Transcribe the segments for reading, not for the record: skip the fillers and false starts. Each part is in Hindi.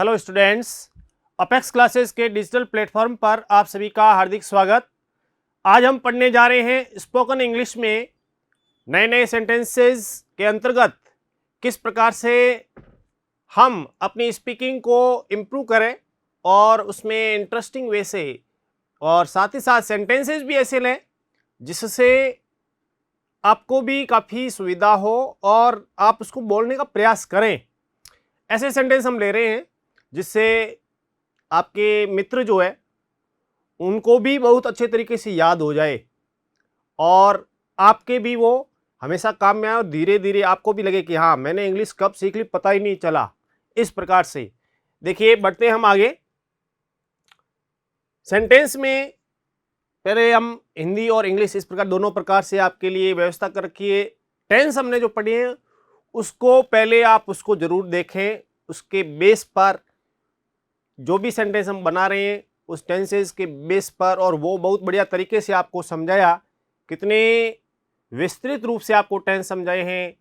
हेलो स्टूडेंट्स, अपेक्स क्लासेस के डिजिटल प्लेटफॉर्म पर आप सभी का हार्दिक स्वागत। आज हम पढ़ने जा रहे हैं स्पोकन इंग्लिश में नए नए सेंटेंसेस के अंतर्गत किस प्रकार से हम अपनी स्पीकिंग को इम्प्रूव करें और उसमें इंटरेस्टिंग वे से और साथ ही साथ सेंटेंसेस भी ऐसे लें जिससे आपको भी काफ़ी सुविधा हो और आप उसको बोलने का प्रयास करें। ऐसे सेंटेंस हम ले रहे हैं जिससे आपके मित्र जो है उनको भी बहुत अच्छे तरीके से याद हो जाए और आपके भी वो हमेशा काम में आए और धीरे धीरे आपको भी लगे कि हाँ, मैंने इंग्लिश कब सीख ली पता ही नहीं चला। इस प्रकार से देखिए, बढ़ते हम आगे। सेंटेंस में पहले हम हिंदी और इंग्लिश इस प्रकार दोनों प्रकार से आपके लिए व्यवस्था कर रखी है। टेंस हमने जो पढ़ी है उसको पहले आप उसको जरूर देखें, उसके बेस पर जो भी सेंटेंस हम बना रहे हैं उस टेंसेस के बेस पर, और वो बहुत बढ़िया तरीके से आपको समझाया, कितने विस्तृत रूप से आपको टेंस समझाए हैं।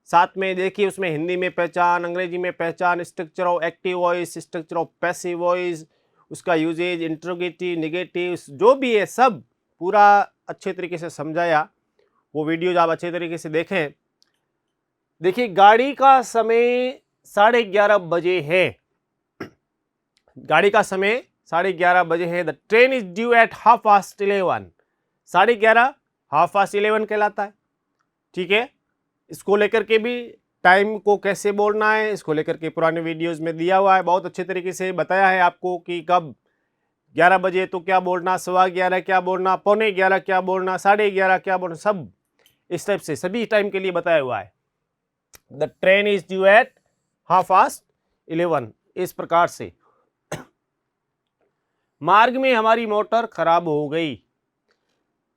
साथ में देखिए उसमें हिंदी में पहचान, अंग्रेजी में पहचान, structure of active voice, structure of passive voice, उसका यूजेज, इंट्रोगेटिव, नेगेटिव, जो भी है सब पूरा अच्छे तरीके से समझाया। वो वीडियोज आप अच्छे तरीके से देखें। देखिए, गाड़ी का समय 11:30 बजे है। गाड़ी का समय 11:30 बजे है। The train is due eight 11:30। 11:30 11:30 कहलाता है। ठीक है, इसको लेकर के भी टाइम को कैसे बोलना है इसको लेकर के पुराने वीडियोस में दिया हुआ है, बहुत अच्छे तरीके से बताया है आपको कि कब 11 बजे तो क्या बोलना, 11:15 क्या बोलना, 11:45 क्या बोलना, 11:30 क्या बोलना, सब इस टाइप से सभी टाइम के लिए बताया हुआ है। The train is due eight 11:30, इस प्रकार से। मार्ग में हमारी मोटर खराब हो गई,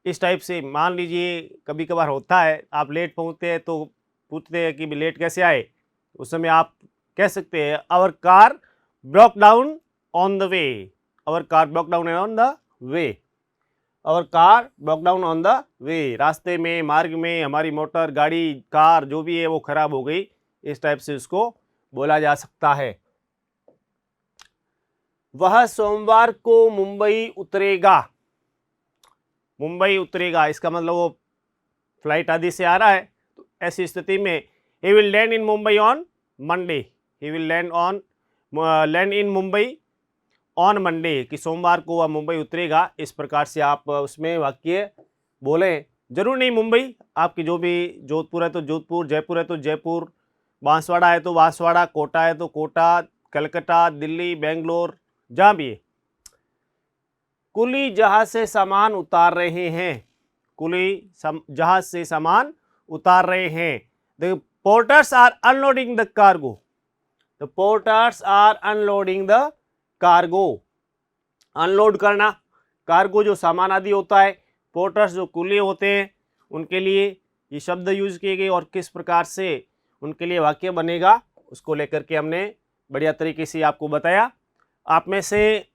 इस टाइप से। मान लीजिए कभी कभार होता है, आप लेट पहुंचते हैं तो पूछते हैं कि लेट कैसे आए, उस समय आप कह सकते हैं our car broke down on the way. Our car broke down on the way. Our car broke down on the way, रास्ते में, मार्ग में हमारी मोटर, गाड़ी, कार जो भी है वो खराब हो गई, इस टाइप से उसको बोला जा सकता है। वह सोमवार को मुंबई उतरेगा। मुंबई उतरेगा इसका मतलब वो फ्लाइट आदि से आ रहा है, तो ऐसी स्थिति में he will land in Mumbai on Monday. He will land in Mumbai on Monday, कि सोमवार को वह मुंबई उतरेगा। इस प्रकार से आप उसमें वाक्य बोलें। जरूर नहीं मुंबई, आपकी जो भी जोधपुर है तो जोधपुर, जयपुर है तो जयपुर, बांसवाड़ा है तो बांसवाड़ा, कोटा है तो कोटा, कलकत्ता, दिल्ली, बेंगलोर, जहाँ भी है। कुली जहाज से सामान उतार रहे हैं। कुली जहाज से सामान उतार रहे हैं। The porters are unloading the cargo. The porters are unloading the cargo. Unload करना, कार्गो जो सामान आदि होता है, पोर्टर्स जो कुली होते हैं, उनके लिए ये शब्द यूज किए गए और किस प्रकार से उनके लिए वाक्य बनेगा उसको लेकर के हमने बढ़िया तरीके से आपको बताया। आप में से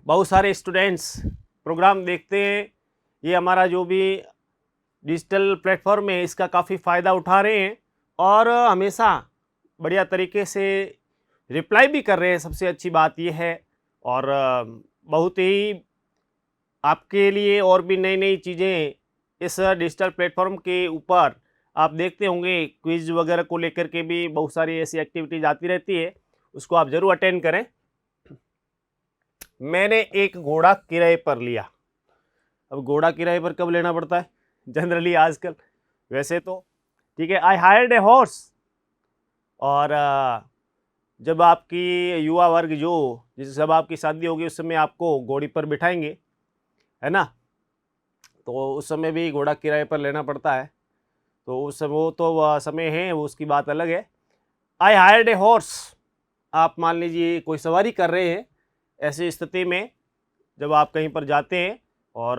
बहुत सारे स्टूडेंट्स प्रोग्राम देखते हैं, ये हमारा जो भी डिजिटल प्लेटफॉर्म है इसका काफ़ी फ़ायदा उठा रहे हैं और हमेशा बढ़िया तरीके से रिप्लाई भी कर रहे हैं। सबसे अच्छी बात यह है, और बहुत ही आपके लिए और भी नई नई चीज़ें इस डिजिटल प्लेटफॉर्म के ऊपर आप देखते होंगे। क्विज वगैरह को लेकर के भी बहुत सारी ऐसी एक्टिविटीज आती रहती है, उसको आप ज़रूर अटेंड करें। मैंने एक घोड़ा किराए पर लिया। अब घोड़ा किराए पर कब लेना पड़ता है जनरली आजकल, वैसे तो ठीक है। आई हायर्ड ए हॉर्स, और जब आपकी युवा वर्ग जब आपकी शादी होगी उस समय आपको घोड़ी पर बिठाएंगे, है ना, तो उस समय भी घोड़ा किराए पर लेना पड़ता है। तो उस समय वो तो समय है, वो उसकी बात अलग है। आई हायर्ड ए हॉर्स, आप मान लीजिए कोई सवारी कर रहे हैं। ऐसी स्थिति में जब आप कहीं पर जाते हैं और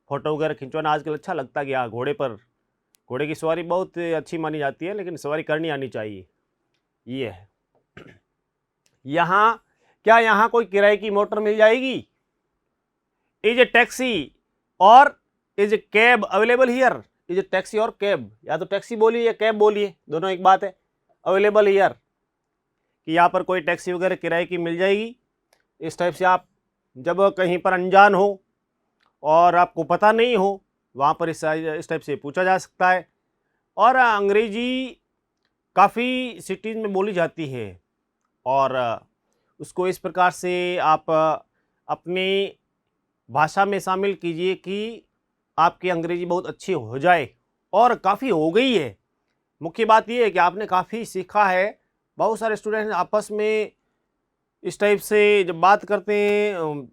फोटो वगैरह खिंचवाना आजकल अच्छा लगता है कि हाँ, घोड़े की सवारी बहुत अच्छी मानी जाती है, लेकिन सवारी करनी आनी चाहिए। ये है। यहाँ कोई किराए की मोटर मिल जाएगी? इज ए टैक्सी और is a cab available here? Is a taxi और कैब, या तो टैक्सी बोलिए या कैब बोलिए, दोनों एक बात है। अवेलेबल हियर, कि यहाँ पर कोई टैक्सी वगैरह किराए की मिल जाएगी। इस टाइप से आप जब कहीं पर अनजान हो और आपको पता नहीं हो, वहाँ पर इस टाइप से पूछा जा सकता है। और अंग्रेजी काफ़ी सिटीज़ में बोली जाती है और उसको इस प्रकार से आप अपनी भाषा में शामिल कीजिए कि आपकी अंग्रेजी बहुत अच्छी हो जाए, और काफ़ी हो गई है। मुख्य बात ये है कि आपने काफ़ी सीखा है। बहुत सारे स्टूडेंट आपस में इस टाइप से जब बात करते हैं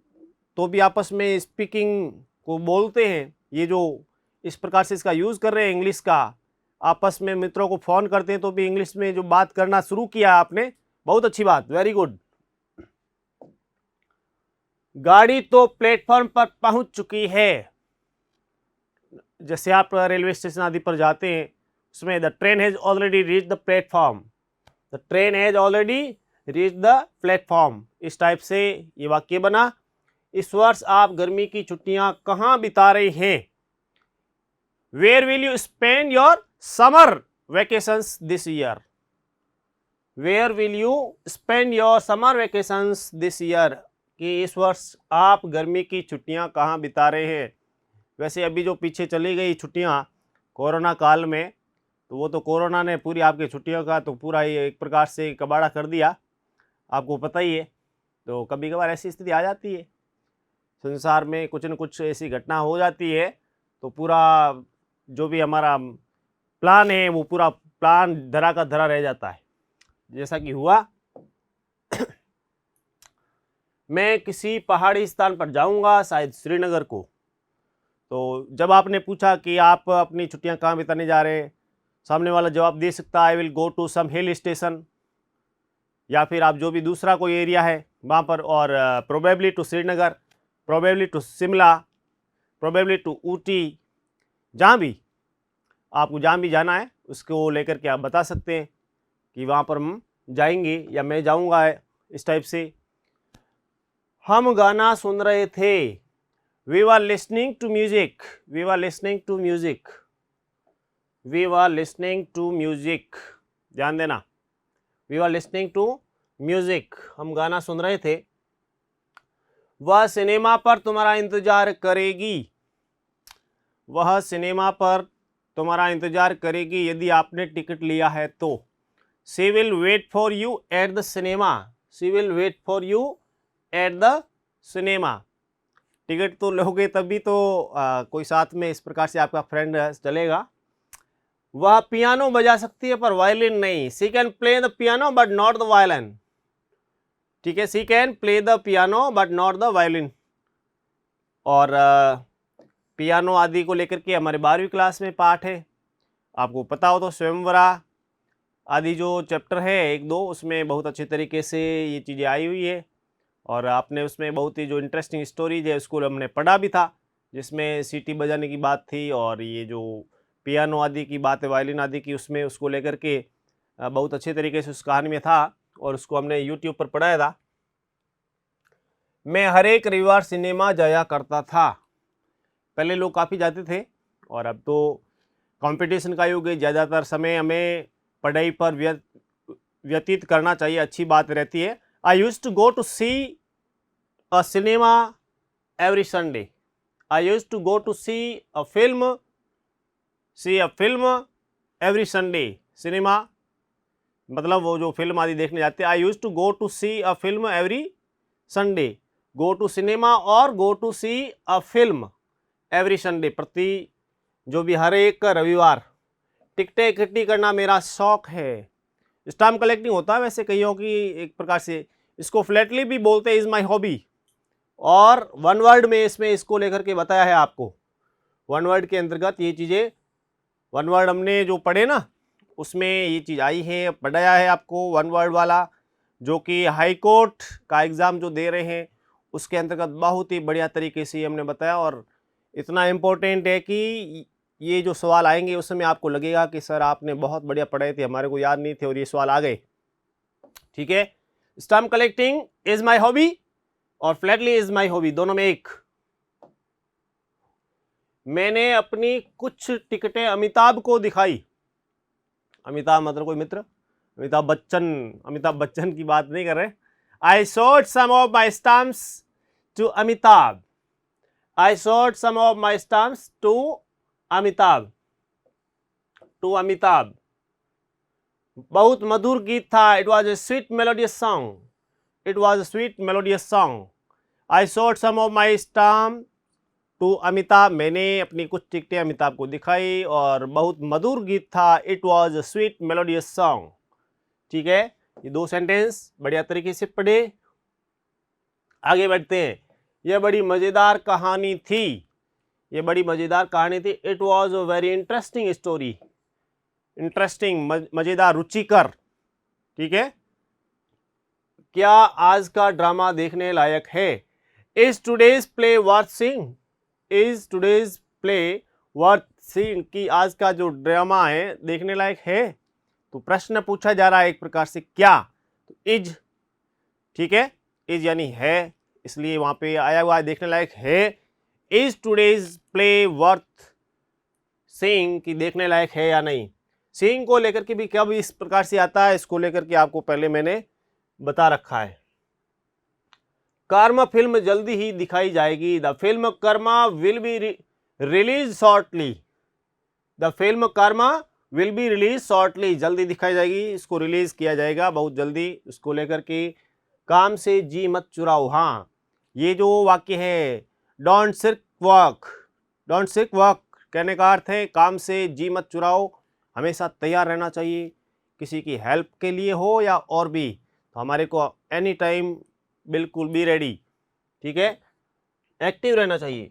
तो भी आपस में स्पीकिंग को बोलते हैं। ये जो इस प्रकार से इसका यूज़ कर रहे हैं इंग्लिश का, आपस में मित्रों को फ़ोन करते हैं तो भी इंग्लिश में जो बात करना शुरू किया आपने, बहुत अच्छी बात, वेरी गुड। गाड़ी तो प्लेटफॉर्म पर पहुंच चुकी है। जैसे आप रेलवे स्टेशन आदि पर जाते हैं, उसमें the train has already reach the platform, the train has already reach the platform. इस टाइप से ये वाक्य बना। इस वर्ष आप गर्मी की छुट्टियां कहाँ बिता रहे हैं? Where will you spend your summer vacations this year? Where will you spend your summer vacations this year? कि इस वर्ष आप गर्मी की छुट्टियां कहाँ बिता रहे हैं? वैसे अभी जो पीछे चली गई छुट्टियां कोरोना काल में, तो वो तो कोरोना ने पूरी आपकी छुट्टियों का तो पूरा ही एक प्रकार से कबाड़ा कर दिया, आपको पता ही है। तो कभी कभार ऐसी स्थिति आ जाती है, संसार में कुछ न कुछ ऐसी घटना हो जाती है, तो पूरा जो भी हमारा प्लान है वो पूरा प्लान धरा का धरा रह जाता है, जैसा कि हुआ। मैं किसी पहाड़ी स्थान पर जाऊंगा, शायद श्रीनगर को। तो जब आपने पूछा कि आप अपनी छुट्टियां कहाँ बिताने जा रहे हैं, सामने वाला जवाब दे सकता है I will go to some hill station, या फिर आप जो भी दूसरा कोई एरिया है वहाँ पर, और probably to Srinagar, probably to Shimla, probably to Ooty, जहाँ भी आपको जहाँ भी जाना है उसको लेकर के आप बता सकते हैं कि वहाँ पर हम जाएंगे या मैं जाऊँगा। इस टाइप से हम गाना सुन रहे थे। We were listening to music, we were listening to music, we were listening to music, ध्यान देना, we were listening to music, हम गाना सुन रहे थे। वह सिनेमा पर तुम्हारा इंतजार करेगी, वह सिनेमा पर तुम्हारा इंतजार करेगी यदि आपने टिकट लिया है तो। She will wait for you at the cinema, she will wait for you at the cinema. Ticket तो लोगे तभी तो कोई साथ में इस प्रकार से आपका फ्रेंड चलेगा। वह पियानो बजा सकती है पर वायलिन नहीं। She can play the piano but not the violin, ठीक है, she can play the piano but not the violin. और पियानो आदि को लेकर के हमारे 12वीं क्लास में पाठ है, आपको पता हो तो स्वयंवरा आदि जो चैप्टर है 1-2, उसमें बहुत अच्छे तरीके से ये चीज़ें आई हुई है। और आपने उसमें बहुत ही जो इंटरेस्टिंग स्टोरीज है स्कूल हमने पढ़ा भी था, जिसमें सीटी बजाने की बात थी और ये जो पियानो आदि की बात है, वायलिन आदि की, उसमें उसको लेकर के बहुत अच्छे तरीके से उस कहानी में था और उसको हमने यूट्यूब पर पढ़ाया था। मैं हर एक रविवार सिनेमा जाया करता था। पहले लोग काफ़ी जाते थे और अब तो कंपटीशन का युग है, ज़्यादातर समय हमें पढ़ाई पर व्यतीत करना चाहिए, अच्छी बात रहती है। I used to go to see a cinema every Sunday, I used to go to see a film every Sunday. Cinema मतलब वो जो फिल्म आदि देखने जाते हैं। I used to go to see a film every Sunday, go to cinema और go to see a film every Sunday, प्रति जो भी हर एक रविवार। टिकटें इकट्ठी करना मेरा शौक है। स्टाम्प कलेक्टिंग होता है वैसे कईयों की एक प्रकार से, इसको फ्लैटली भी बोलते हैं, इज़ माई हॉबी। और वन वर्ड में इसमें इसको लेकर के बताया है आपको। वन वर्ड के अंतर्गत ये चीज़ें, वन वर्ड हमने जो पढ़े ना उसमें ये चीज़ आई है, पढ़ाया है आपको वन वर्ड वाला, जो कि हाई कोर्ट का एग्ज़ाम जो दे रहे हैं उसके अंतर्गत बहुत ही बढ़िया तरीके से हमने बताया। और इतना इम्पोर्टेंट है कि ये जो सवाल आएंगे उस समय आपको लगेगा कि सर आपने बहुत बढ़िया पढ़ाए थे, हमारे को याद नहीं थे और ये सवाल आ गए। ठीक है, stamp collecting is my hobby और फ्लैटली इज माय हॉबी, दोनों में एक। मैंने अपनी कुछ टिकटें अमिताभ को दिखाई। अमिताभ मतलब कोई मित्र, अमिताभ बच्चन की बात नहीं कर रहे। I showed some of my stamps to Amitabh, I showed some of my stamps to Amitabh, to Amitabh. बहुत मधुर गीत था। It was a sweet melodious song, it was a sweet melodious song. I showed some of my stamp to Amitabh, मैंने अपनी कुछ टिकटें अमिताभ को दिखाई और बहुत मधुर गीत था। It was a sweet melodious song. ठीक है, ये 2 सेंटेंस बढ़िया तरीके से पढ़े। आगे बढ़ते हैं। यह बड़ी मज़ेदार कहानी थी, ये बड़ी मज़ेदार कहानी थी। It was a very interesting story, interesting मज़ेदार, रुचिकर। ठीक है, क्या आज का ड्रामा देखने लायक है? Is today's play worth seeing, is today's play worth seeing, कि आज का जो ड्रामा है देखने लायक है। तो प्रश्न पूछा जा रहा है एक प्रकार से क्या, तो इज। ठीक है, इज यानी है, इसलिए वहां पे आया हुआ है देखने लायक है। Is today's play worth seeing, कि देखने लायक है या नहीं। सीइंग को लेकर के भी कब इस प्रकार से आता है, इसको लेकर के आपको पहले मैंने बता रखा है। कर्मा फिल्म जल्दी ही दिखाई जाएगी। The film Karma will be release shortly, the film Karma will be release shortly, जल्दी दिखाई जाएगी, इसको रिलीज किया जाएगा बहुत जल्दी। इसको लेकर के काम से जी मत चुराओ। हाँ, ये जो वाक्य है डोंट सिर्क वर्क, डोंट सिर्क वर्क कहने का अर्थ है काम से जी मत चुराओ, हमेशा तैयार रहना चाहिए, किसी की हेल्प के लिए हो या और भी, तो हमारे को एनी टाइम बिल्कुल बी रेडी। ठीक है, एक्टिव रहना चाहिए।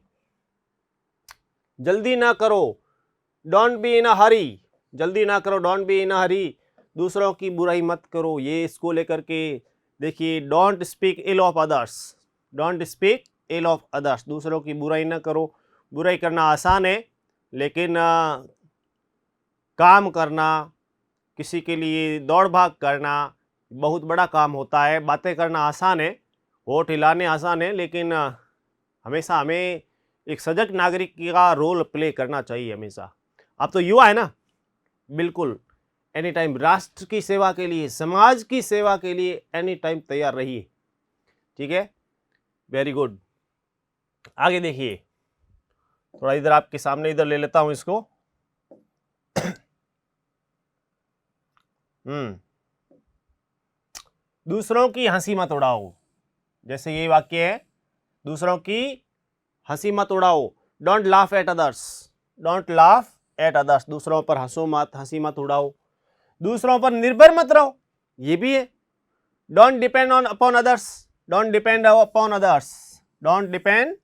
जल्दी ना करो, डोंट बी इन अ हरी, जल्दी ना करो, डोंट बी इन अ हरी। दूसरों की बुराई मत करो, ये इसको लेकर के देखिए, don't speak ill of others, don't speak ill of others, दूसरों की बुराई ना करो। बुराई करना आसान है, लेकिन काम करना, किसी के लिए दौड़ भाग करना बहुत बड़ा काम होता है। बातें करना आसान है, होठ हिलाने आसान है, लेकिन हमेशा हमें एक सजग नागरिक का रोल प्ले करना चाहिए हमेशा। आप तो युवा है ना, बिल्कुल एनी टाइम राष्ट्र की सेवा के लिए, समाज की सेवा के लिए एनी टाइम तैयार रहिए। ठीक है, वेरी गुड। आगे देखिए, थोड़ा इधर आपके सामने इधर ले लेता हूं इसको। दूसरों की हंसी मत उड़ाओ, जैसे ये वाक्य है, दूसरों की हंसी मत उड़ाओ। Don't laugh at others, don't laugh at others, दूसरों पर हंसो मत, हंसी मत उड़ाओ। दूसरों पर निर्भर मत रहो, ये भी है। Don't depend on upon others, don't depend upon others, don't depend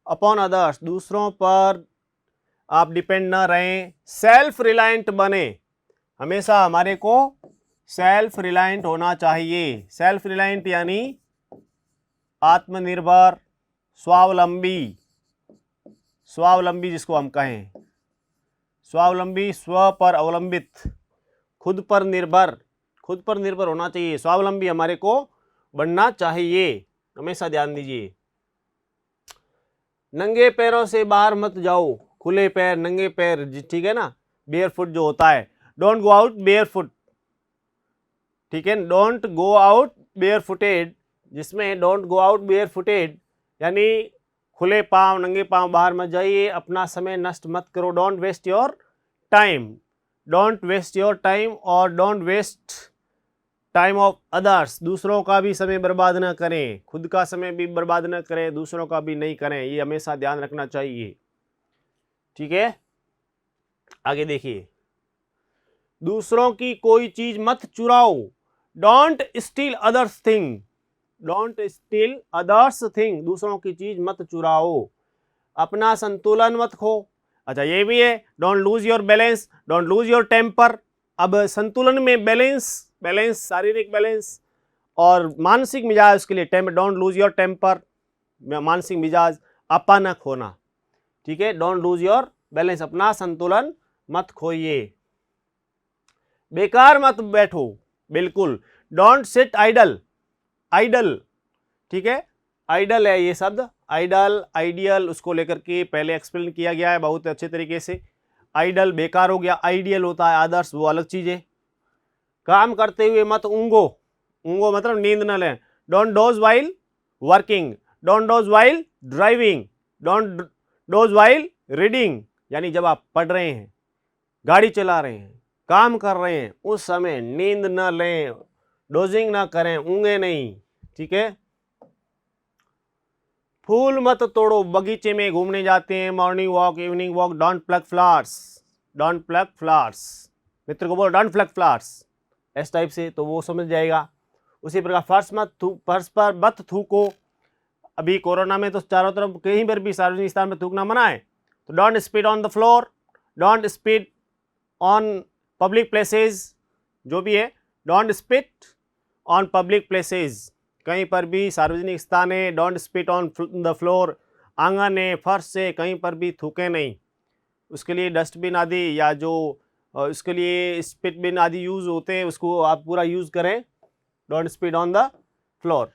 upon others, दूसरों पर आप डिपेंड ना रहें। सेल्फ रिलायंट बने, हमेशा हमारे को सेल्फ रिलायंट होना चाहिए। सेल्फ रिलायंट यानी आत्मनिर्भर, स्वावलंबी, स्वावलंबी जिसको हम कहें, स्वावलंबी, स्व पर अवलंबित, खुद पर निर्भर, खुद पर निर्भर होना चाहिए। स्वावलंबी हमारे को बनना चाहिए, हमेशा ध्यान दीजिए। नंगे पैरों से बाहर मत जाओ, खुले पैर, नंगे पैर, ठीक है ना, बेयर फुट जो होता है, don't go out bare foot. ठीक है, don't go out bare footed, जिसमें don't go out bare footed यानी खुले पांव, नंगे पांव बाहर मत जाइए, अपना समय नष्ट मत करो। Don't waste your time, don't waste your time, और don't waste time of others, दूसरों का भी समय बर्बाद ना करें, खुद का समय भी बर्बाद ना करें, दूसरों का भी नहीं करें, ये हमेशा ध्यान रखना चाहिए। ठीक है, आगे देखिए, दूसरों की कोई चीज मत चुराओ। Don't steal others thing, don't steal others thing, दूसरों की चीज मत चुराओ। अपना संतुलन मत खो, अच्छा ये भी है। Don't lose your balance, don't lose your temper. अब संतुलन में बैलेंस, बैलेंस शारीरिक बैलेंस और मानसिक मिजाज, उसके लिए temper, don't lose your temper, मानसिक मिजाज, अपा न खोना। ठीक है, डोंट लूज योर बैलेंस, अपना संतुलन मत खोइए। बेकार मत बैठो, बिल्कुल। डोंट सिट आइडल, आइडल, ठीक है, आइडल है ये शब्द, आइडल, आइडियल, उसको लेकर के पहले एक्सप्लेन किया गया है बहुत अच्छे तरीके से। आइडल बेकार हो गया, आइडियल होता है आदर्श, वो अलग चीज है। काम करते हुए मत ऊँगो, ऊँगो मतलब नींद न लें। Don't dose while working, don't dose while driving, don't dose while reading, यानी जब आप पढ़ रहे हैं, गाड़ी चला रहे हैं, काम कर रहे हैं, उस समय नींद न लें, डोजिंग ना करें, ऊँगे नहीं, ठीक है। फूल मत तोड़ो, बगीचे में घूमने जाते हैं, morning walk, evening walk, don't pluck flowers, don't pluck flowers, मित्र को बोलो डोंट प्लक फ्लावर्स, इस टाइप से, तो वो समझ जाएगा। उसी प्रकार फर्श पर मत थूको, अभी कोरोना में तो चारों तरफ कहीं पर भी सार्वजनिक स्थान में थूकना मना है, तो don't spit on the floor, don't spit on public places, जो भी है, don't spit on public places, कहीं पर भी सार्वजनिक स्थान है, don't spit on the floor, आंगन है, फर्श से कहीं पर भी थूके नहीं। उसके लिए डस्टबिन आदि या जो इसके लिए स्पिट बिन आदि यूज़ होते हैं, उसको आप पूरा यूज़ करें। Don't spit on the floor.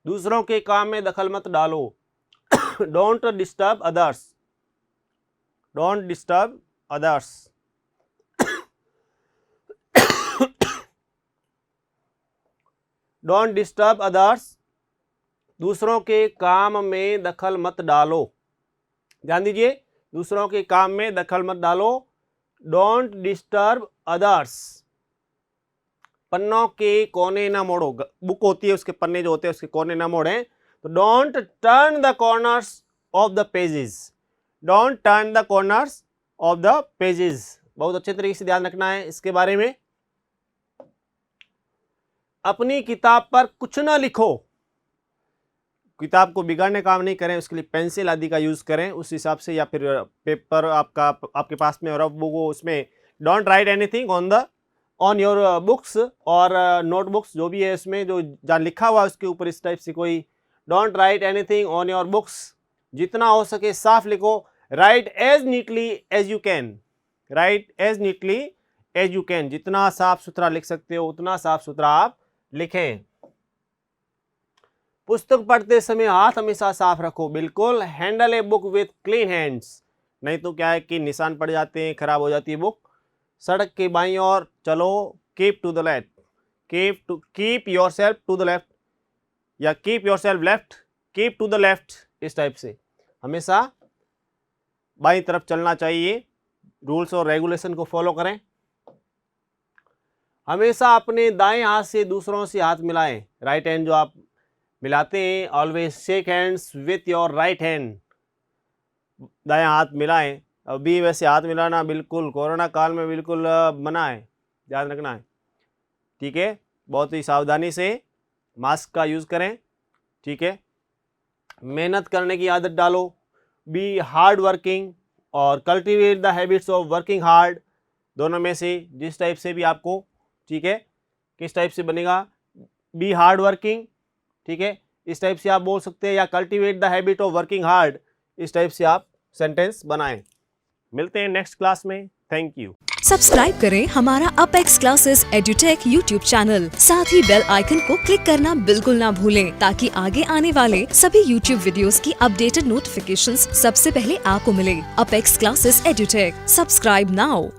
दूसरों के काम में दखल मत डालो, don't disturb others, don't disturb others. Don't disturb others, दूसरों के काम में दखल मत डालो, ध्यान दीजिए, दूसरों के काम में दखल मत डालो। डोंट डिस्टर्ब अदर्स, पन्नों के कोने ना मोड़ो, बुक होती है उसके पन्ने जो होते हैं उसके कोने ना मोड़ें, तो don't turn the corners of the pages, don't turn the corners of the pages, बहुत अच्छे तरीके से ध्यान रखना है इसके बारे में। अपनी किताब पर कुछ ना लिखो, किताब को बिगाड़ने काम नहीं करें, उसके लिए पेंसिल आदि का यूज़ करें उस हिसाब से, या फिर पेपर आपके पास में रफ बुक हो उसमें। Don't write anything on your books और नोटबुक्स, जो भी है इसमें जो जहाँ लिखा हुआ है उसके ऊपर इस टाइप से कोई don't write anything on your books, जितना हो सके साफ लिखो। Write as neatly as you can, write as neatly as you can, जितना साफ सुथरा लिख सकते हो उतना साफ सुथरा आप लिखें। पुस्तक पढ़ते समय हाथ हमेशा साफ रखो, बिल्कुल। Handle a book with clean hands, नहीं तो क्या है कि निशान पड़ जाते हैं, खराब हो जाती है बुक। सड़क के बाईं ओर चलो, keep to the left, keep yourself to the left, या keep yourself left, keep to the left, इस टाइप से हमेशा बाईं तरफ चलना चाहिए। रूल्स और रेगुलेशन को फॉलो करें। हमेशा अपने दाएं हाथ से दूसरों से हाथ मिलाएं, राइट हैंड जो आप मिलाते हैं, always shake hands with your right hand, दायां हाथ मिलाएं। अभी वैसे हाथ मिलाना बिल्कुल कोरोना काल में बिल्कुल मना है, ध्यान रखना है, ठीक है। बहुत ही सावधानी से मास्क का यूज़ करें, ठीक है। मेहनत करने की आदत डालो, बी हार्ड वर्किंग और cultivate the habits of working hard, दोनों में से जिस टाइप से भी आपको, ठीक है, किस टाइप से बनेगा, बी हार्ड वर्किंग, ठीक है, इस टाइप से आप बोल सकते हैं, या cultivate the habit of working hard, इस टाइप से आप सेंटेंस बनाएं। मिलते हैं नेक्स्ट क्लास में, थैंक यू। सब्सक्राइब करें हमारा apex classes edutech YouTube channel, साथ ही बेल आइकन को क्लिक करना बिल्कुल ना भूलें, ताकि आगे आने वाले सभी यूट्यूब वीडियोस की अपडेटेड नोटिफिकेशंस सबसे पहले आपको मिले। Apex classes edutech, subscribe now.